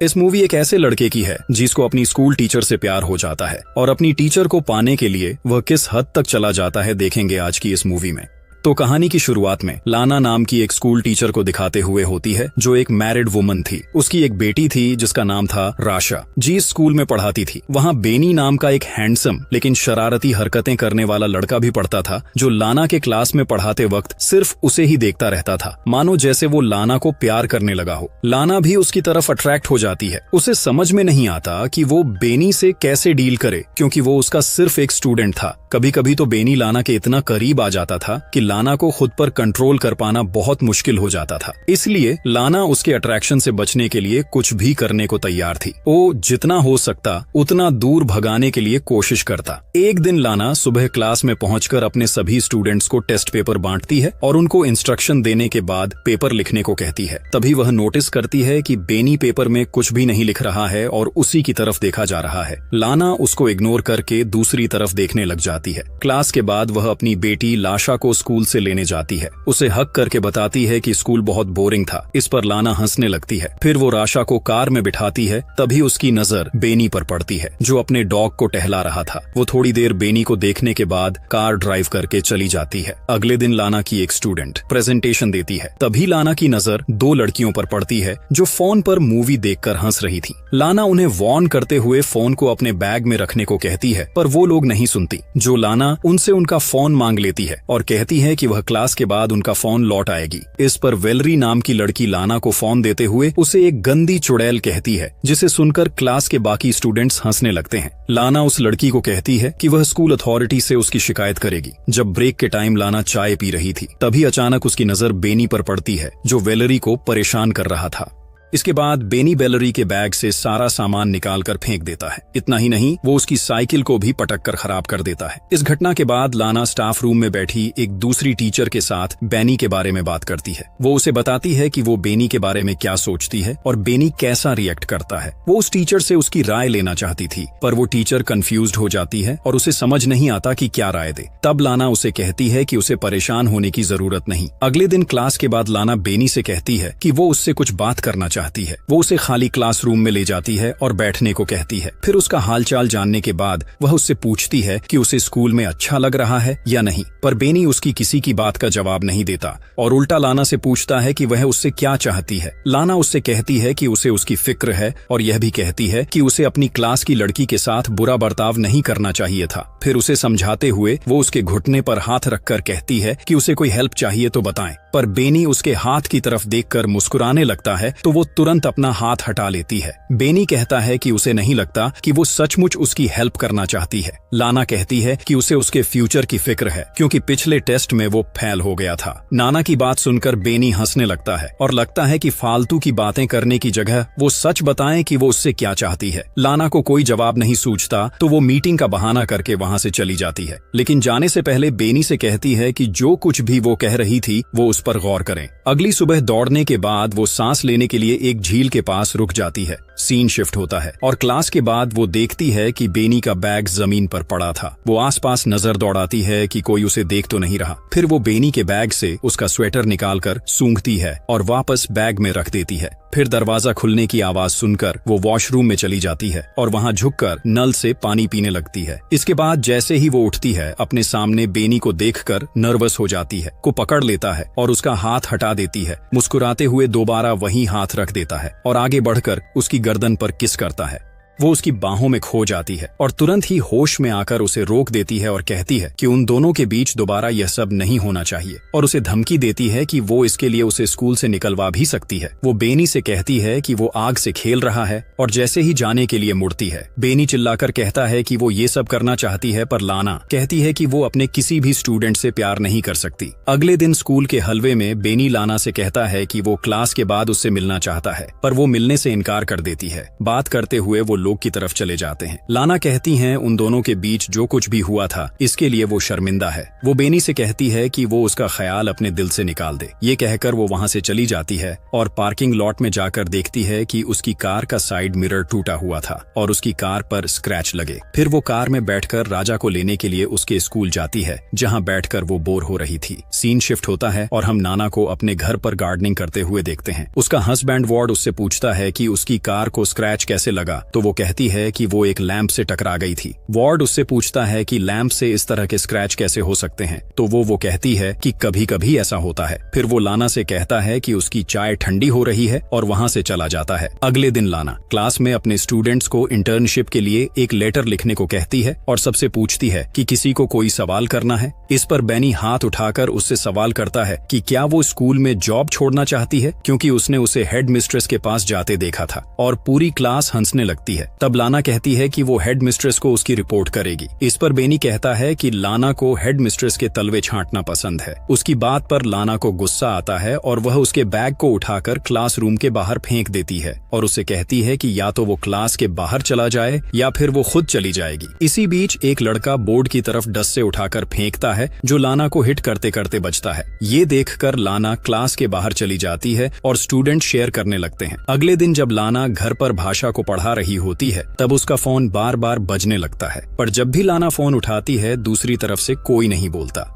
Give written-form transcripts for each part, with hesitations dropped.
इस मूवी एक ऐसे लड़के की है जिसको अपनी स्कूल टीचर से प्यार हो जाता है और अपनी टीचर को पाने के लिए वह किस हद तक चला जाता है देखेंगे आज की इस मूवी में। तो कहानी की शुरुआत में लाना नाम की एक स्कूल टीचर को दिखाते हुए होती है जो एक मैरिड वुमन थी। उसकी एक बेटी थी जिसका नाम था राशा। जिस स्कूल में पढ़ाती थी वहाँ बेनी नाम का एक हैंडसम लेकिन शरारती हरकतें करने वाला लड़का भी पढ़ता था जो लाना के क्लास में पढ़ाते वक्त सिर्फ उसे ही देखता रहता था, मानो जैसे वो लाना को प्यार करने लगा हो। लाना भी उसकी तरफ अट्रैक्ट हो जाती है। उसे समझ में नहीं आता कि वो बेनी से कैसे डील करे क्योंकि वो उसका सिर्फ एक स्टूडेंट था। कभी कभी तो बेनी लाना के इतना करीब आ जाता था कि लाना को खुद पर कंट्रोल कर पाना बहुत मुश्किल हो जाता था। इसलिए लाना उसके अट्रैक्शन से बचने के लिए कुछ भी करने को तैयार थी। वो जितना हो सकता उतना दूर भगाने के लिए कोशिश करता। एक दिन लाना सुबह क्लास में पहुंचकर अपने सभी स्टूडेंट्स को टेस्ट पेपर बांटती है और उनको इंस्ट्रक्शन देने के बाद पेपर लिखने को कहती है। तभी वह नोटिस करती है कि बेनी पेपर में कुछ भी नहीं लिख रहा है और उसी की तरफ देखा जा रहा है। लाना उसको इग्नोर करके दूसरी तरफ देखने लग जाती है। क्लास के बाद वह अपनी बेटी लाशा को स्कूल से लेने जाती है। उसे हक करके बताती है कि स्कूल बहुत बोरिंग था। इस पर लाना हंसने लगती है। फिर वो राशा को कार में बिठाती है। तभी उसकी नजर बेनी पर पड़ती है जो अपने डॉग को टहला रहा था। वो थोड़ी देर बेनी को देखने के बाद कार ड्राइव करके चली जाती है। अगले दिन लाना की एक स्टूडेंट प्रेजेंटेशन देती है। तभी लाना की नजर दो लड़कियों पर पड़ती है जो फोन पर मूवी देखकर हंस रही थी। लाना उन्हें वार्न करते हुए फोन को अपने बैग में रखने को कहती है पर वो लोग नहीं सुनती। जो लाना उनसे उनका फोन मांग लेती है और कहती है कि वह क्लास के बाद उनका फोन लौट आएगी। इस पर वेलरी नाम की लड़की लाना को फोन देते हुए उसे एक गंदी चुड़ैल कहती है जिसे सुनकर क्लास के बाकी स्टूडेंट्स हंसने लगते हैं। लाना उस लड़की को कहती है कि वह स्कूल अथॉरिटी से उसकी शिकायत करेगी। जब ब्रेक के टाइम लाना चाय पी रही थी तभी अचानक उसकी नजर बेनी पर पड़ती है जो वेलरी को परेशान कर रहा था। इसके बाद बेनी वेलरी के बैग से सारा सामान निकालकर फेंक देता है। इतना ही नहीं वो उसकी साइकिल को भी पटक कर खराब कर देता है। इस घटना के बाद लाना स्टाफ रूम में बैठी एक दूसरी टीचर के साथ बेनी के बारे में बात करती है। वो उसे बताती है कि वो बेनी के बारे में क्या सोचती है और बेनी कैसा रिएक्ट करता है। वो उस टीचर से उसकी राय लेना चाहती थी पर वो टीचर कंफ्यूज्ड हो जाती है और उसे समझ नहीं आता कि क्या राय दे। तब लाना उसे कहती है कि उसे परेशान होने की जरूरत नहीं। अगले दिन क्लास के बाद लाना बेनी से कहती है कि वो उससे कुछ बात करना चाहती है। वो उसे खाली क्लासरूम में ले जाती है और बैठने को कहती है। फिर उसका हालचाल जानने के बाद वह उससे पूछती है कि उसे स्कूल में अच्छा लग रहा है या नहीं, पर बेनी उसकी किसी की बात का जवाब नहीं देता और उल्टा लाना से पूछता है कि वह उससे क्या चाहती है। लाना उससे कहती है कि उसे उसकी फिक्र है और यह भी कहती है कि उसे अपनी क्लास की लड़की के साथ बुरा बर्ताव नहीं करना चाहिए था। फिर उसे समझाते हुए वो उसके घुटने पर हाथ रखकर कहती है कि उसे कोई हेल्प चाहिए तो बताएं, पर बेनी उसके हाथ की तरफ देखकर मुस्कुराने लगता है तो वो तुरंत अपना हाथ हटा लेती है। बेनी कहता है कि उसे नहीं लगता कि वो सचमुच उसकी हेल्प करना चाहती है। लाना कहती है कि उसे उसके फ्यूचर की फिक्र है क्योंकि पिछले टेस्ट में वो फेल हो गया था। नाना की बात सुनकर बेनी हंसने लगता है और लगता है कि फालतू की बातें करने की जगह वो सच बताएं कि वो उससे क्या चाहती है। लाना को कोई जवाब नहीं सूझता तो वो मीटिंग का बहाना करके वहाँ से चली जाती है, लेकिन जाने से पहले बेनी से कहती है कि जो कुछ भी वो कह रही थी वो उस पर गौर करें। अगली सुबह दौड़ने के बाद वो सांस लेने के लिए एक झील के पास रुक जाती है। सीन शिफ्ट होता है और क्लास के बाद वो देखती है कि बेनी का बैग जमीन पर पड़ा था। वो आसपास नजर दौड़ाती है कि कोई उसे देख तो नहीं रहा। फिर वो बेनी के बैग से उसका स्वेटर निकालकर सूंघती है और वापस बैग में रख देती है। फिर दरवाजा खुलने की आवाज सुनकर वो वॉशरूम में चली जाती है और वहां झुककर नल से पानी पीने लगती है। इसके बाद जैसे ही वो उठती है अपने सामने बेनी को देखकर नर्वस हो जाती है, को पकड़ लेता है और उसका हाथ हटा देती है। मुस्कुराते हुए दोबारा वही हाथ रख देता है और आगे बढ़कर उसकी गर्दन पर किस करता है। वो उसकी बाहों में खो जाती है और तुरंत ही होश में आकर उसे रोक देती है और कहती है कि उन दोनों के बीच दोबारा यह सब नहीं होना चाहिए और उसे धमकी देती है कि वो इसके लिए उसे स्कूल से निकलवा भी सकती है। वो बेनी से कहती है कि वो आग से खेल रहा है और जैसे ही जाने के लिए मुड़ती है बेनी चिल्लाकर कहता है कि वो ये सब करना चाहती है, पर लाना कहती है कि वो अपने किसी भी स्टूडेंट से प्यार नहीं कर सकती। अगले दिन स्कूल के हलवे में बेनी लाना से कहता है कि वो क्लास के बाद उससे मिलना चाहता है, पर वो मिलने से इनकार कर देती है। बात करते हुए वो लोग की तरफ चले जाते हैं। लाना कहती हैं उन दोनों के बीच जो कुछ भी हुआ था इसके लिए वो शर्मिंदा है। वो बेनी से कहती है कि वो उसका ख्याल अपने दिल से निकाल दे। ये कहकर वो वहाँ से चली जाती है और पार्किंग लॉट में जाकर देखती है कि उसकी कार का साइड मिरर टूटा हुआ था और उसकी कार पर स्क्रैच लगे। फिर वो कार में बैठकर राजा को लेने के लिए उसके स्कूल जाती है जहाँ बैठकर वो बोर हो रही थी। सीन शिफ्ट होता है और हम नाना को अपने घर पर गार्डनिंग करते हुए देखते हैं। उसका हस्बैंड वार्ड उससे पूछता है कि उसकी कार को स्क्रैच कैसे लगा, तो वो कहती है कि वो एक लैंप से टकरा गई थी। वार्ड उससे पूछता है कि लैंप से इस तरह के स्क्रैच कैसे हो सकते हैं, तो वो कहती है कि कभी कभी ऐसा होता है। फिर वो लाना से कहता है कि उसकी चाय ठंडी हो रही है और वहाँ से चला जाता है। अगले दिन लाना क्लास में अपने स्टूडेंट्स को इंटर्नशिप के लिए एक लेटर लिखने को कहती है और सबसे पूछती है कि किसी को कोई सवाल करना है। इस पर बेनी हाथ उठाकर उससे सवाल करता है कि क्या वो स्कूल में जॉब छोड़ना चाहती है, क्योंकि उसने उसे हेड मिस्ट्रेस के पास जाते देखा था और पूरी क्लास हंसने लगती है। तब लाना कहती है कि वो हेड मिस्ट्रेस को उसकी रिपोर्ट करेगी। इस पर बेनी कहता है कि लाना को हेड मिस्ट्रेस के तलवे छांटना पसंद है। उसकी बात पर लाना को गुस्सा आता है और वह उसके बैग को उठाकर क्लासरूम के बाहर फेंक देती है और उसे कहती है कि या तो वो क्लास के बाहर चला जाए या फिर वो खुद चली जाएगी। इसी बीच एक लड़का बोर्ड की तरफ डस्ट से उठाकर फेंकता है जो लाना को हिट करते करते बचता है। ये देखकर लाना क्लास के बाहर चली जाती है और स्टूडेंट शेयर करने लगते हैं। अगले दिन जब लाना घर पर भाषा को पढ़ा रही होती है तब उसका फोन बार बार बजने लगता है, पर जब भी लाना फोन उठाती है दूसरी तरफ से कोई नहीं बोलता।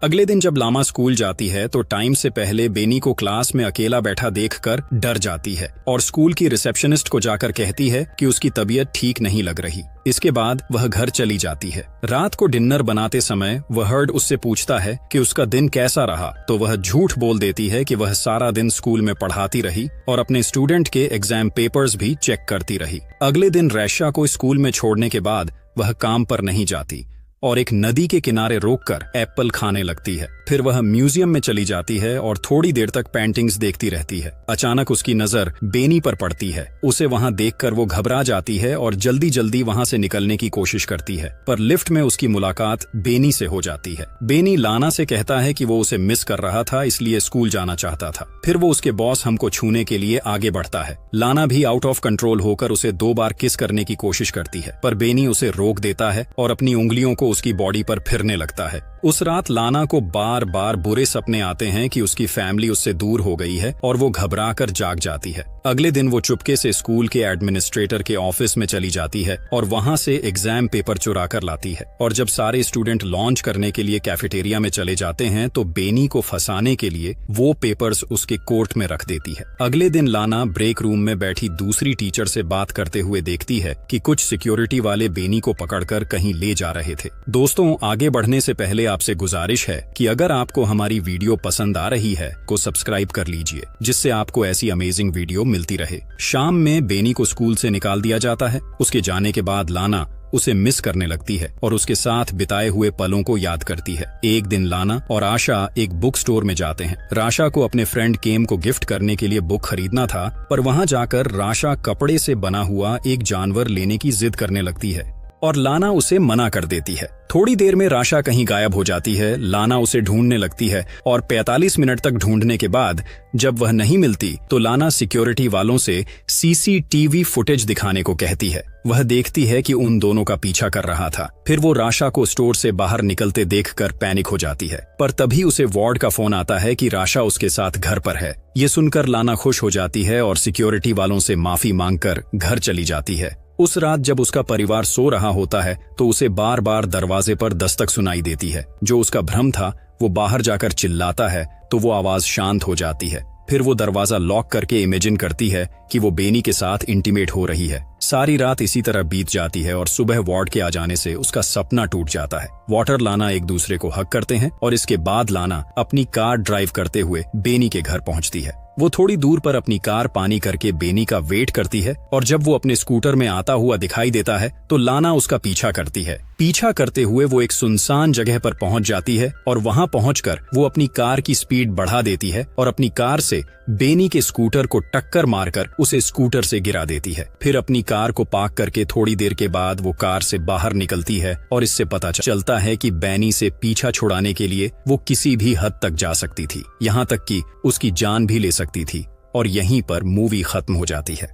अगले दिन जब लामा स्कूल जाती है तो टाइम से पहले बेनी को क्लास में अकेला बैठा देखकर डर जाती है और स्कूल की रिसेप्शनिस्ट को जाकर कहती है कि उसकी तबीयत ठीक नहीं लग रही। इसके बाद वह घर चली जाती है। रात को डिनर बनाते समय वह हर्ड उससे पूछता है कि उसका दिन कैसा रहा, तो वह झूठ बोल देती है कि वह सारा दिन स्कूल में पढ़ाती रही और अपने स्टूडेंट के एग्जाम पेपर्स भी चेक करती रही। अगले दिन रैशा को स्कूल में छोड़ने के बाद वह काम पर नहीं जाती और एक नदी के किनारे रोककर एप्पल खाने लगती है। फिर वह म्यूजियम में चली जाती है और थोड़ी देर तक पेंटिंग्स देखती रहती है। अचानक उसकी नजर बेनी पर पड़ती है। उसे वहां देखकर वो घबरा जाती है और जल्दी जल्दी वहां से निकलने की कोशिश करती है, पर लिफ्ट में उसकी मुलाकात बेनी से हो जाती है। बेनी लाना से कहता है कि वो उसे मिस कर रहा था, इसलिए स्कूल जाना चाहता था। फिर वो उसके बॉस हमको छूने के लिए आगे बढ़ता है। लाना भी आउट ऑफ कंट्रोल होकर उसे 2 बार किस करने की कोशिश करती है, पर बेनी उसे रोक देता है और अपनी उंगलियों को उसकी बॉडी पर फिरने लगता है। उस रात लाना को बार बार बुरे सपने आते हैं कि उसकी फैमिली उससे दूर हो गई है और वो घबरा कर जाग जाती है। अगले दिन वो चुपके से स्कूल के एडमिनिस्ट्रेटर के ऑफिस में चली जाती है और वहां से एग्जाम पेपर चुरा कर लाती है। और जब सारे स्टूडेंट लॉन्च करने के लिए कैफेटेरिया में चले जाते हैं तो बेनी को फंसाने के लिए वो पेपर्स उसके कोर्ट में रख देती है। अगले दिन लाना ब्रेक रूम में बैठी दूसरी टीचर से बात करते हुए देखती है कि कुछ सिक्योरिटी वाले बेनी को पकड़कर कहीं ले जा रहे थे। दोस्तों, आगे बढ़ने से पहले आपसे गुजारिश है कि अगर आपको हमारी वीडियो पसंद आ रही है तो सब्सक्राइब कर लीजिए, जिससे आपको ऐसी अमेजिंग वीडियो मिलती रहे। शाम में बेनी को स्कूल से निकाल दिया जाता है। उसके जाने के बाद लाना उसे मिस करने लगती है और उसके साथ बिताए हुए पलों को याद करती है। एक दिन लाना और आशा एक बुक स्टोर में जाते हैं। राशा को अपने फ्रेंड केम को गिफ्ट करने के लिए बुक खरीदना था, पर वहां जाकर राशा कपड़े से बना हुआ एक जानवर लेने की जिद करने लगती है और लाना उसे मना कर देती है। थोड़ी देर में राशा कहीं गायब हो जाती है। लाना उसे ढूंढने लगती है और 45 मिनट तक ढूंढने के बाद जब वह नहीं मिलती तो लाना सिक्योरिटी वालों से सीसीटीवी फुटेज दिखाने को कहती है। वह देखती है कि उन दोनों का पीछा कर रहा था। फिर वो राशा को स्टोर से बाहर निकलते देखकर पैनिक हो जाती है, पर तभी उसे वार्ड का फोन आता है कि राशा उसके साथ घर पर है। ये सुनकर लाना खुश हो जाती है और सिक्योरिटी वालों से माफी मांगकर घर चली जाती है। उस रात जब उसका परिवार सो रहा होता है तो उसे बार बार दरवाजे पर दस्तक सुनाई देती है। जो उसका भ्रम था, वो बाहर जाकर चिल्लाता है तो वो आवाज शांत हो जाती है। फिर वो दरवाजा लॉक करके इमेजिन करती है कि वो बेनी के साथ इंटीमेट हो रही है। सारी रात इसी तरह बीत जाती है और सुबह वार्ड के आ जाने से उसका सपना टूट जाता है। वाटर लाना एक दूसरे को हक करते हैं और इसके बाद लाना अपनी कार ड्राइव करते हुए बेनी के घर पहुंचती है। वो थोड़ी दूर पर अपनी कार पानी करके बेनी का वेट करती है और जब वो अपने स्कूटर में आता हुआ दिखाई देता है तो लाना उसका पीछा करती है। पीछा करते हुए वो एक सुनसान जगह पर पहुंच जाती है और वहां पहुंचकर वो अपनी कार की स्पीड बढ़ा देती है और अपनी कार से बेनी के स्कूटर को टक्कर मारकर उसे स्कूटर से गिरा देती है। फिर अपनी कार को पार्क करके थोड़ी देर के बाद वो कार से बाहर निकलती है और इससे पता चलता है कि बेनी से पीछा छुड़ाने के लिए वो किसी भी हद तक जा सकती थी, यहाँ तक कि उसकी जान भी ले सकती थी। और यहीं पर मूवी खत्म हो जाती है।